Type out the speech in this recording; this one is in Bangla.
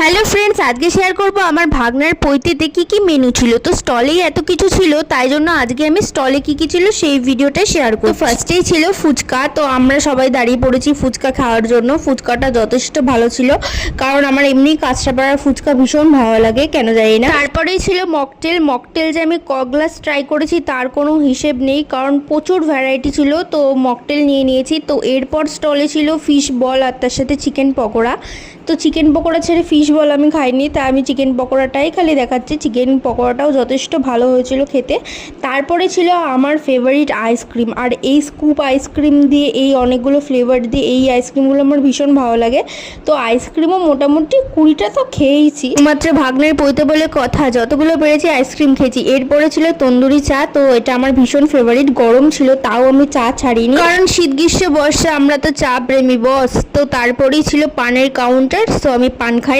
হ্যালো ফ্রেন্ডস, আজকে শেয়ার করব আমার ভাগনার পৈতেতে কি কি মেনু ছিল। তো স্টলেই এত কিছু ছিল, তাই জন্য আজকে আমি স্টলে কি কি ছিল সেই ভিডিওটা শেয়ার করব। ফার্স্টেই ছিল ফুচকা। তো আমরা সবাই দাঁড়িয়ে পড়েছি ফুচকা খাওয়ার জন্য। ফুচকাটা যথেষ্ট ভালো ছিল, কারণ আমার এমনি কাঁচরাপাড়ার ফুচকা ভীষণ ভালো লাগে, কেন জানি না। তারপরেই ছিল মকটেল। মকটেল যে আমি ক গ্লাস ট্রাই করেছি তার কোনো হিসেব নেই, কারণ প্রচুর ভ্যারাইটি ছিল, তো মকটেল নিয়ে নিয়েছি। তো এরপর স্টলে ছিল ফিশ বল আর তার সাথে চিকেন পকোড়া। তো চিকেন পকোড়া ছেড়ে ফিশ বল আমি খাইনি, তাই আমি চিকেন পকোড়াটাই খালি দেখাচ্ছি। চিকেন পকোড়াটাও যথেষ্ট ভালো হয়েছিল খেতে। তারপরে ছিল আমার ফেভারিট আইসক্রিম, আর এই স্কুপ আইসক্রিম দিয়ে, এই অনেকগুলো ফ্লেভার দিয়ে এই আইসক্রিমগুলো আমার ভীষণ ভালো লাগে। তো আইসক্রিমও মোটামুটি 20টা তো খেয়েইছি। মাত্র ভাগ্নের পৈতে বলে কথা, যতগুলো পেরেছি আইসক্রিম খেয়েছি। এরপরে ছিল তন্দুরি চা। তো এটা আমার ভীষণ ফেভারিট, গরম ছিল তাও আমি চা ছাড়িনি, কারণ শীত গ্রীষ্ম বর্ষা আমরা তো চা প্রেমী বস। তো তারপরেই ছিল পানের কাউন্টার। তো আমি পান খাই না,